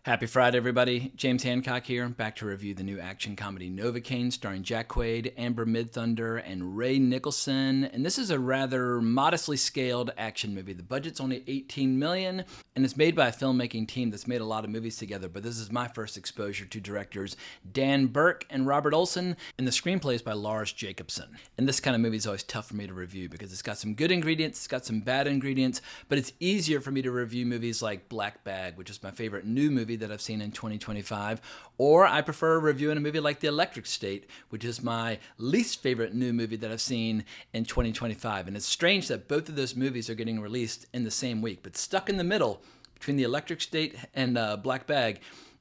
Happy Friday, everybody. James Hancock here, back to review the new action comedy Novacaine, starring Jack Quaid, Amber Midthunder, and Ray Nicholson. And this is a rather modestly scaled action movie. The budget's only $18 million, and it's made by a filmmaking team that's made a lot of movies together. But this is my first exposure to directors Dan Burke and Robert Olson, and the screenplay is by Lars Jacobson. And this kind of movie is always tough for me to review because it's got some good ingredients, it's got some bad ingredients, but it's easier for me to review movies like Black Bag, which is my favorite new movie that I've seen in 2025, or I prefer reviewing a movie like The Electric State, which is my least favorite new movie that I've seen in 2025. And it's strange that both of those movies are getting released in the same week, but stuck in the middle between The Electric State and Black Bag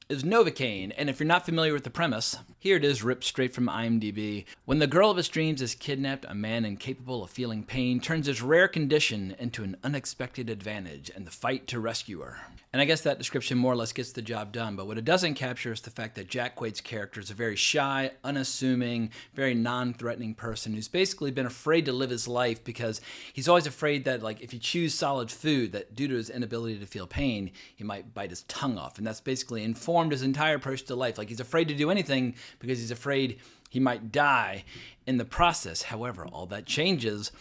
is Novacaine. And if you're not familiar with the premise, here it is ripped straight from IMDb. When the girl of his dreams is kidnapped, a man incapable of feeling pain turns his rare condition into an unexpected advantage in the fight to rescue her. And I guess that description more or less gets the job done, but what it doesn't capture is the fact that Jack Quaid's character is a very shy, unassuming, very non-threatening person who's basically been afraid to live his life because he's always afraid that, like, if you choose solid food, that due to his inability to feel pain, he might bite his tongue off. And that's basically informed his entire approach to life. Like, he's afraid to do anything because he's afraid he might die in the process. However, all that changes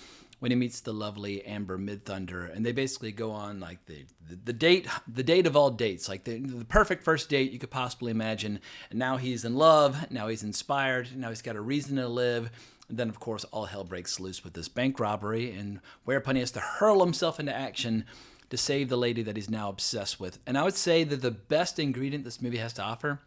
when he meets the lovely Amber Midthunder, and they basically go on like the date of all dates, like the perfect first date you could possibly imagine. And now he's in love, now he's inspired, now he's got a reason to live. And then, of course, all hell breaks loose with this bank robbery, and whereupon he has to hurl himself into action to save the lady that he's now obsessed with. And I would say that the best ingredient this movie has to offer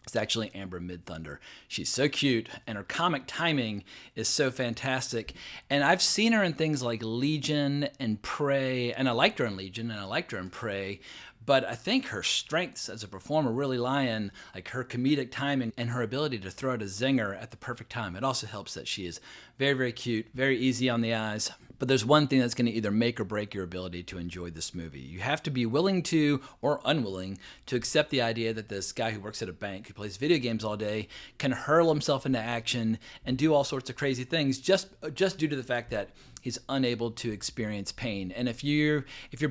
is actually Amber Midthunder. She's so cute, and her comic timing is so fantastic. And I've seen her in things like Legion and Prey, and I liked her in Legion, and I liked her in Prey. But I think her strengths as a performer really lie in like her comedic timing and her ability to throw out a zinger at the perfect time. It also helps that she is very, very cute, very easy on the eyes. But there's one thing that's going to either make or break your ability to enjoy this movie. You have to be willing to, or unwilling, to accept the idea that this guy who works at a bank, who plays video games all day, can hurl himself into action and do all sorts of crazy things just due to the fact that he's unable to experience pain. And if your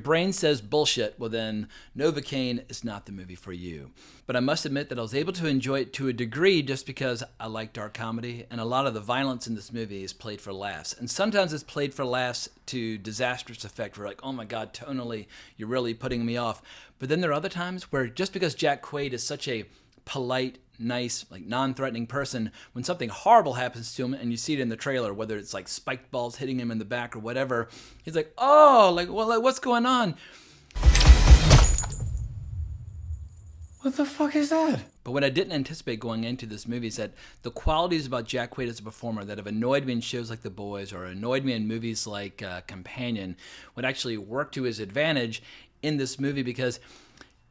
brain says bullshit, well then Novacaine is not the movie for you. But I must admit that I was able to enjoy it to a degree just because I like dark comedy, and a lot of the violence in this movie is played for laughs. And sometimes it's played for laughs to disastrous effect. We're like, oh my God, tonally, you're really putting me off. But then there are other times where just because Jack Quaid is such a polite, nice, like non-threatening person, when something horrible happens to him and you see it in the trailer, whether it's like spiked balls hitting him in the back or whatever, he's like, oh, like, well, like, what's going on? What the fuck is that? But what I didn't anticipate going into this movie is that the qualities about Jack Quaid as a performer that have annoyed me in shows like The Boys or annoyed me in movies like Companion would actually work to his advantage in this movie, because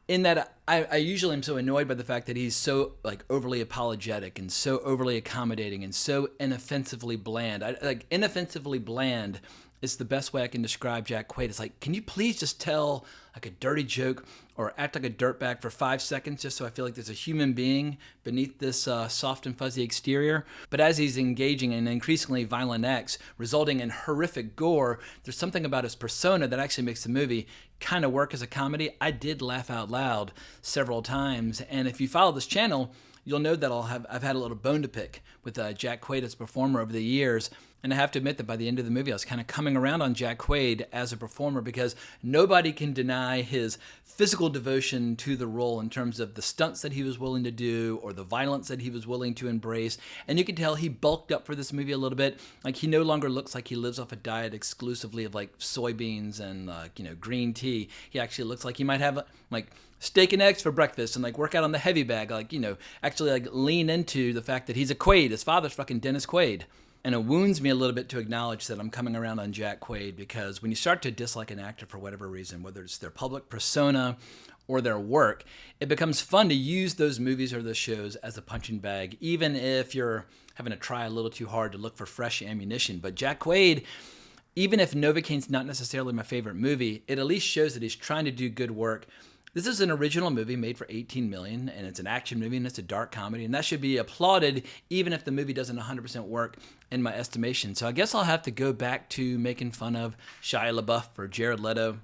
in that I usually am so annoyed by the fact that he's so like overly apologetic and so overly accommodating and so inoffensively bland. Like inoffensively bland is the best way I can describe Jack Quaid. It's like, can you please just tell like a dirty joke or act like a dirtbag for 5 seconds just so I feel like there's a human being beneath this soft and fuzzy exterior? But as he's engaging in increasingly violent acts resulting in horrific gore, there's something about his persona that actually makes the movie kind of work as a comedy. I did laugh out loud several times, and if you follow this channel, you'll know that I've had a little bone to pick with Jack Quaid as a performer over the years. And I have to admit that by the end of the movie, I was kind of coming around on Jack Quaid as a performer, because nobody can deny his physical devotion to the role in terms of the stunts that he was willing to do or the violence that he was willing to embrace. And you can tell he bulked up for this movie a little bit. Like, he no longer looks like he lives off a diet exclusively of like soybeans and green tea. He actually looks like he might have like steak and eggs for breakfast and like work out on the heavy bag, actually like lean into the fact that he's a Quaid. His father's fucking Dennis Quaid. And it wounds me a little bit to acknowledge that I'm coming around on Jack Quaid, because when you start to dislike an actor for whatever reason, whether it's their public persona or their work, it becomes fun to use those movies or those shows as a punching bag, even if you're having to try a little too hard to look for fresh ammunition. But Jack Quaid, even if Novacaine's not necessarily my favorite movie, it at least shows that he's trying to do good work. This is an original movie made for $18 million, and it's an action movie, and it's a dark comedy, and that should be applauded even if the movie doesn't 100% work in my estimation. So I guess I'll have to go back to making fun of Shia LaBeouf or Jared Leto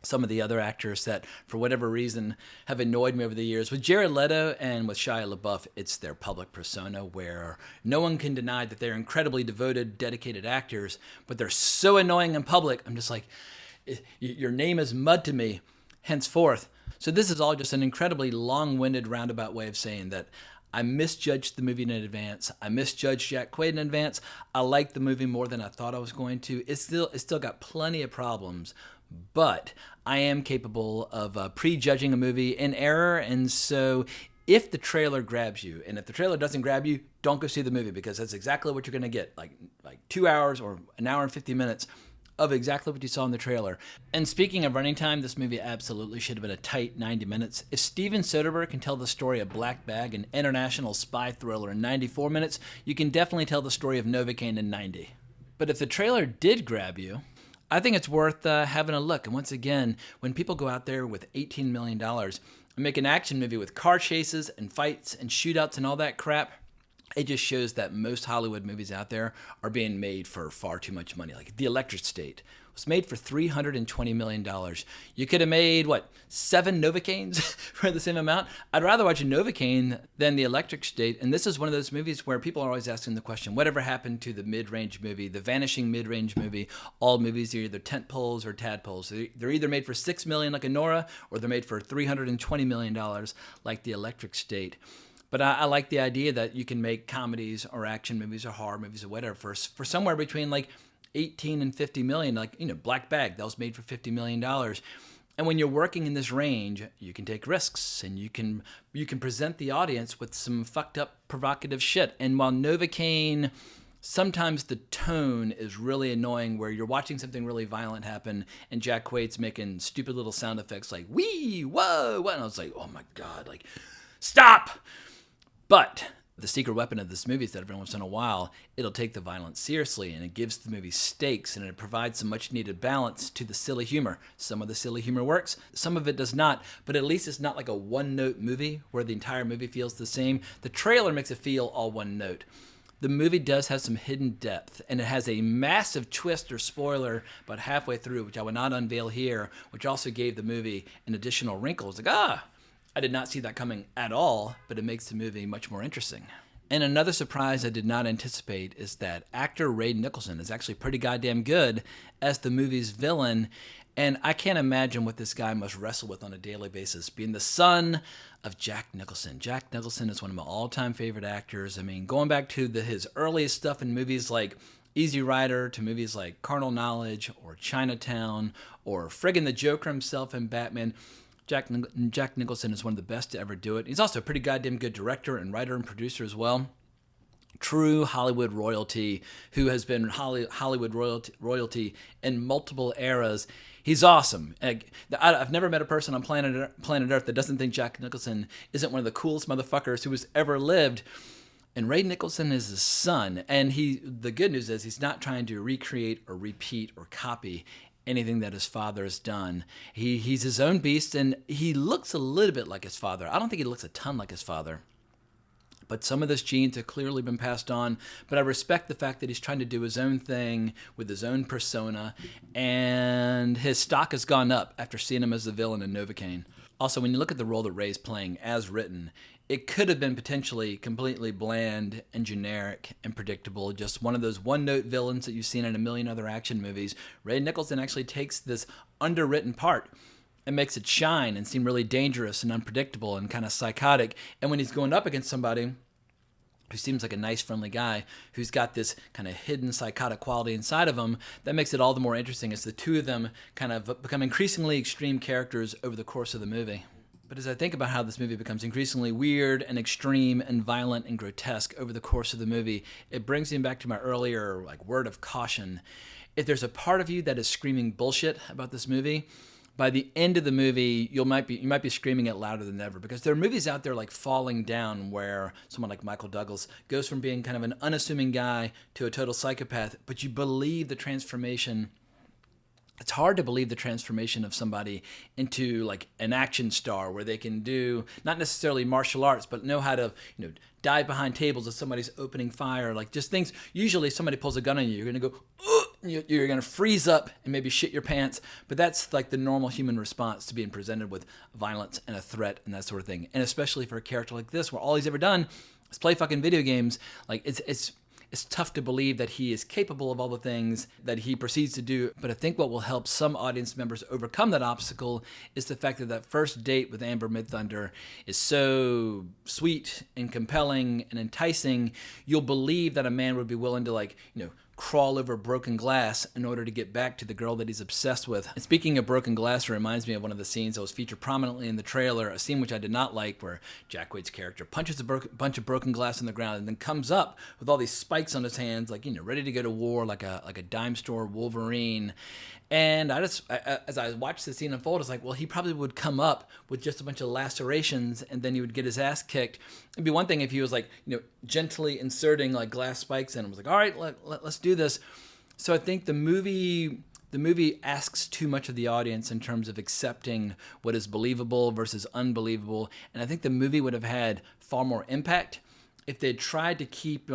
some of the other actors that, for whatever reason, have annoyed me over the years. With Jared Leto and with Shia LaBeouf, it's their public persona where no one can deny that they're incredibly devoted, dedicated actors, but they're so annoying in public. I'm just like, your name is mud to me henceforth. So this is all just an incredibly long-winded, roundabout way of saying that I misjudged the movie in advance. I misjudged Jack Quaid in advance. I liked the movie more than I thought I was going to. It's still got plenty of problems, but I am capable of prejudging a movie in error. And so if the trailer grabs you, and if the trailer doesn't grab you, don't go see the movie, because that's exactly what you're going to get. Like 2 hours or an hour and 50 minutes of exactly what you saw in the trailer. And speaking of running time, this movie absolutely should have been a tight 90 minutes. If Steven Soderbergh can tell the story of Black Bag, an international spy thriller, in 94 minutes, you can definitely tell the story of Novacaine in 90. But if the trailer did grab you, I think it's worth having a look. And once again, when people go out there with $18 million and make an action movie with car chases and fights and shootouts and all that crap, it just shows that most Hollywood movies out there are being made for far too much money. Like The Electric State was made for $320 million. You could have made, 7 Novacaines for the same amount? I'd rather watch a Novacaine than The Electric State. And this is one of those movies where people are always asking the question, whatever happened to the mid-range movie, the vanishing mid-range movie? All movies are either tentpoles or tadpoles. They're either made for $6 million like a Nora, or they're made for $320 million like The Electric State. But I like the idea that you can make comedies or action movies or horror movies or whatever for somewhere between 18 and 50 million. Black Bag, that was made for $50 million. And when you're working in this range, you can take risks, and you can present the audience with some fucked up, provocative shit. And while Novacaine, sometimes the tone is really annoying, where you're watching something really violent happen and Jack Quaid's making stupid little sound effects like wee, whoa, what? And I was like, oh my God, stop! But the secret weapon of this movie is that every once in a while, it'll take the violence seriously, and it gives the movie stakes, and it provides some much needed balance to the silly humor. Some of the silly humor works, some of it does not, but at least it's not like a one-note movie where the entire movie feels the same. The trailer makes it feel all one note. The movie does have some hidden depth, and it has a massive twist or spoiler about halfway through, which I will not unveil here, which also gave the movie an additional wrinkle. It's I did not see that coming at all, but it makes the movie much more interesting. And another surprise I did not anticipate is that actor Ray Nicholson is actually pretty goddamn good as the movie's villain, and I can't imagine what this guy must wrestle with on a daily basis, being the son of Jack Nicholson. Jack Nicholson is one of my all-time favorite actors. I mean, going back to his earliest stuff in movies like Easy Rider, to movies like Carnal Knowledge or Chinatown or friggin' the Joker himself in Batman, Jack Nicholson is one of the best to ever do it. He's also a pretty goddamn good director and writer and producer as well. True Hollywood royalty, who has been Hollywood royalty in multiple eras. He's awesome. I've never met a person on planet Earth that doesn't think Jack Nicholson isn't one of the coolest motherfuckers who has ever lived. And Ray Nicholson is his son. And the good news is he's not trying to recreate or repeat or copy anything that his father has done. He's his own beast, and he looks a little bit like his father. I don't think he looks a ton like his father, but some of those genes have clearly been passed on. But I respect the fact that he's trying to do his own thing with his own persona, and his stock has gone up after seeing him as the villain in Novacaine. Also, when you look at the role that Ray's playing as written, it could have been potentially completely bland and generic and predictable, just one of those one-note villains that you've seen in a million other action movies. Ray Nicholson actually takes this underwritten part and makes it shine and seem really dangerous and unpredictable and kind of psychotic. And when he's going up against somebody who seems like a nice, friendly guy who's got this kind of hidden psychotic quality inside of him, that makes it all the more interesting as the two of them kind of become increasingly extreme characters over the course of the movie. But as I think about how this movie becomes increasingly weird and extreme and violent and grotesque over the course of the movie, it brings me back to my earlier word of caution. If there's a part of you that is screaming bullshit about this movie, by the end of the movie, you might be screaming it louder than ever, because there are movies out there like Falling Down where someone like Michael Douglas goes from being kind of an unassuming guy to a total psychopath, but you believe the transformation. It's hard to believe the transformation of somebody into an action star where they can do not necessarily martial arts, but know how to dive behind tables if somebody's opening fire, just things. Usually somebody pulls a gun on you, you're going to go, ugh, you're going to freeze up and maybe shit your pants, but that's like the normal human response to being presented with violence and a threat and that sort of thing. And especially for a character like this, where all he's ever done is play fucking video games, like it's tough to believe that he is capable of all the things that he proceeds to do. But I think what will help some audience members overcome that obstacle is the fact that that first date with Amber Midthunder is so sweet and compelling and enticing, you'll believe that a man would be willing to, like, crawl over broken glass in order to get back to the girl that he's obsessed with. And speaking of broken glass, it reminds me of one of the scenes that was featured prominently in the trailer, a scene which I did not like, where Jack Quaid's character punches a bunch of broken glass on the ground and then comes up with all these spikes on his hands, like, ready to go to war, like a dime store Wolverine. And as I watched the scene unfold, it's like, well, he probably would come up with just a bunch of lacerations and then he would get his ass kicked. It'd be one thing if he was like, gently inserting like glass spikes in and was like, all right, let's do this. So I think the movie asks too much of the audience in terms of accepting what is believable versus unbelievable. And I think the movie would have had far more impact if they tried to keep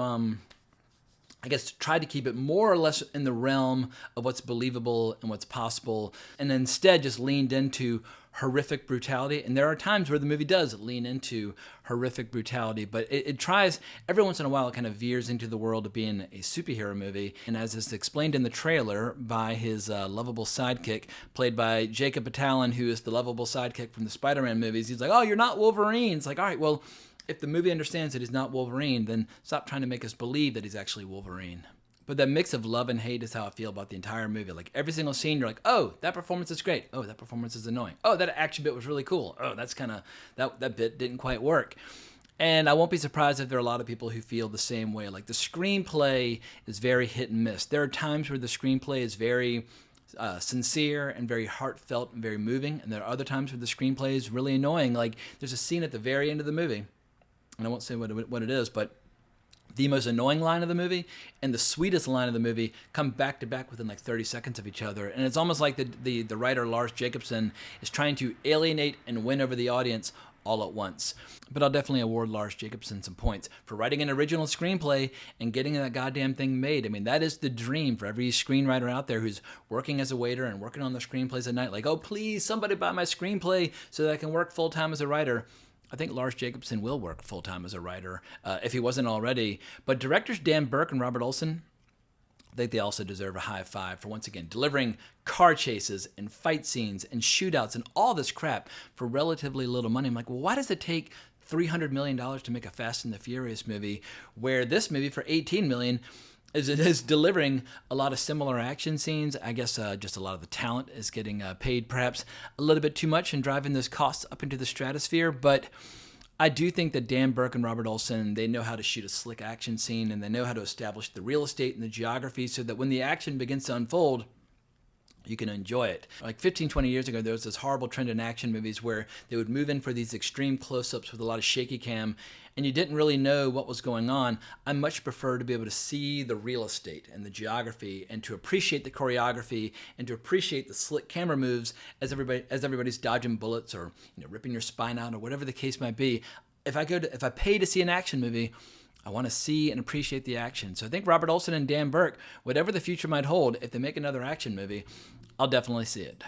tried to keep it more or less in the realm of what's believable and what's possible, and instead just leaned into horrific brutality. And there are times where the movie does lean into horrific brutality, but it tries, every once in a while, it kind of veers into the world of being a superhero movie. And as is explained in the trailer by his lovable sidekick, played by Jacob Batalon, who is the lovable sidekick from the Spider-Man movies, he's like, oh, you're not Wolverine. It's like, all right, well, if the movie understands that he's not Wolverine, then stop trying to make us believe that he's actually Wolverine. But that mix of love and hate is how I feel about the entire movie. Like, every single scene, you're like, oh, that performance is great. Oh, that performance is annoying. Oh, that action bit was really cool. Oh, that's kind of, that bit didn't quite work. And I won't be surprised if there are a lot of people who feel the same way. Like, the screenplay is very hit and miss. There are times where the screenplay is very sincere and very heartfelt and very moving. And there are other times where the screenplay is really annoying. Like, there's a scene at the very end of the movie, and I won't say what it is, but the most annoying line of the movie and the sweetest line of the movie come back to back within like 30 seconds of each other. And it's almost like the writer Lars Jacobson is trying to alienate and win over the audience all at once. But I'll definitely award Lars Jacobson some points for writing an original screenplay and getting that goddamn thing made. I mean, that is the dream for every screenwriter out there who's working as a waiter and working on their screenplays at night. Like, oh, please, somebody buy my screenplay so that I can work full-time as a writer. I think Lars Jacobson will work full-time as a writer, if he wasn't already. But directors Dan Burke and Robert Olson, I think they also deserve a high five for, once again, delivering car chases and fight scenes and shootouts and all this crap for relatively little money. I'm like, well, why does it take $300 million to make a Fast and the Furious movie, where this movie for $18 million is delivering a lot of similar action scenes? I guess just a lot of the talent is getting paid perhaps a little bit too much and driving those costs up into the stratosphere. But I do think that Dan Burke and Robert Olson, they know how to shoot a slick action scene, and they know how to establish the real estate and the geography so that when the action begins to unfold, you can enjoy it. Like 15, 20 years ago, there was this horrible trend in action movies where they would move in for these extreme close-ups with a lot of shaky cam, and you didn't really know what was going on. I much prefer to be able to see the real estate and the geography, and to appreciate the choreography, and to appreciate the slick camera moves as everybody's dodging bullets or ripping your spine out or whatever the case might be. If I pay to see an action movie, I want to see and appreciate the action. So I think Robert Olson and Dan Burke, whatever the future might hold, if they make another action movie, I'll definitely see it.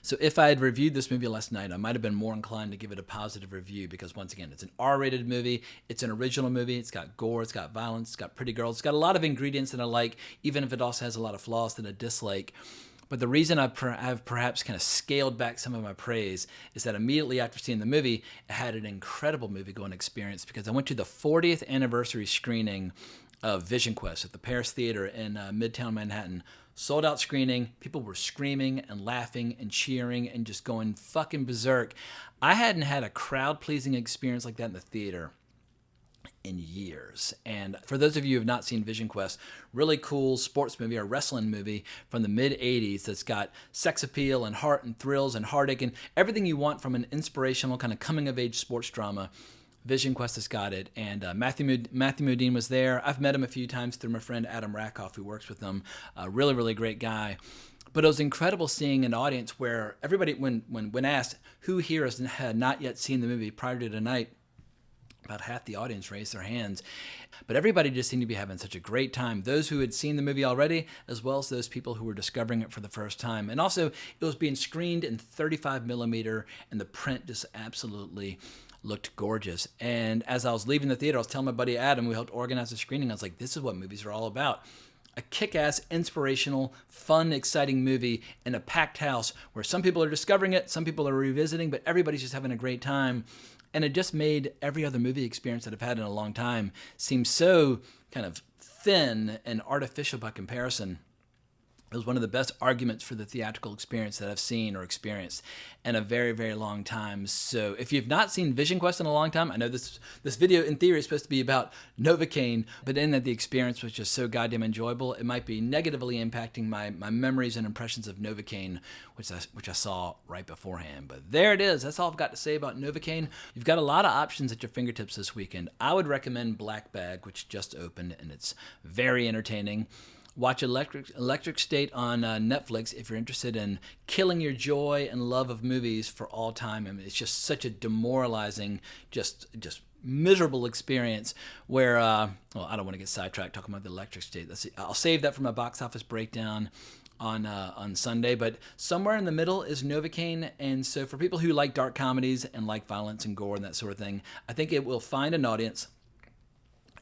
So if I had reviewed this movie last night, I might have been more inclined to give it a positive review because, once again, it's an R-rated movie. It's an original movie. It's got gore. It's got violence. It's got pretty girls. It's got a lot of ingredients that I like, even if it also has a lot of flaws that I dislike. But the reason I've perhaps kind of scaled back some of my praise is that immediately after seeing the movie, I had an incredible movie-going experience because I went to the 40th anniversary screening of Vision Quest at the Paris Theater in Midtown Manhattan. Sold out screening. People were screaming and laughing and cheering and just going fucking berserk. I hadn't had a crowd-pleasing experience like that in the theater in years. And for those of you who have not seen Vision Quest, really cool sports movie or wrestling movie from the mid-'80s that's got sex appeal and heart and thrills and heartache and everything you want from an inspirational kind of coming-of-age sports drama. Vision Quest has got it, and Matthew Modine was there. I've met him a few times through my friend Adam Rakoff, who works with them. A really, really great guy. But it was incredible seeing an audience where everybody, when asked who here had not yet seen the movie prior to tonight, About half the audience raised their hands. But everybody just seemed to be having such a great time. Those who had seen the movie already, as well as those people who were discovering it for the first time. And also, it was being screened in 35 millimeter, and the print just absolutely looked gorgeous. And as I was leaving the theater, I was telling my buddy Adam, who helped organize the screening, I was like, this is what movies are all about. A kick-ass, inspirational, fun, exciting movie in a packed house where some people are discovering it, some people are revisiting, but everybody's just having a great time. And it just made every other movie experience that I've had in a long time seem so kind of thin and artificial by comparison. It was one of the best arguments for the theatrical experience that I've seen or experienced in a very, very long time. So if you've not seen Vision Quest in a long time, I know this video in theory is supposed to be about Novacaine, but in that the experience was just so goddamn enjoyable, it might be negatively impacting my memories and impressions of Novacaine, which I saw right beforehand. But there it is. That's all I've got to say about Novacaine. You've got a lot of options at your fingertips this weekend. I would recommend Black Bag, which just opened, and it's very entertaining. Watch Electric State on Netflix if you're interested in killing your joy and love of movies for all time. I mean, it's just such a demoralizing, just miserable experience where, well, I don't want to get sidetracked talking about the Electric State. I'll save that for my box office breakdown on Sunday, but somewhere in the middle is Novacaine, and so for people who like dark comedies and like violence and gore and that sort of thing, I think it will find an audience.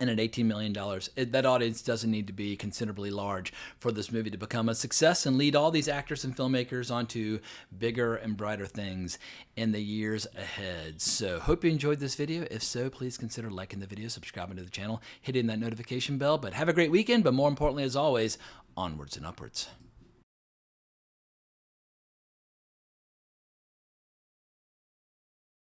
And at $18 million, that audience doesn't need to be considerably large for this movie to become a success and lead all these actors and filmmakers onto bigger and brighter things in the years ahead. So hope you enjoyed this video. If so, please consider liking the video, subscribing to the channel, hitting that notification bell. But have a great weekend, but more importantly, as always, onwards and upwards.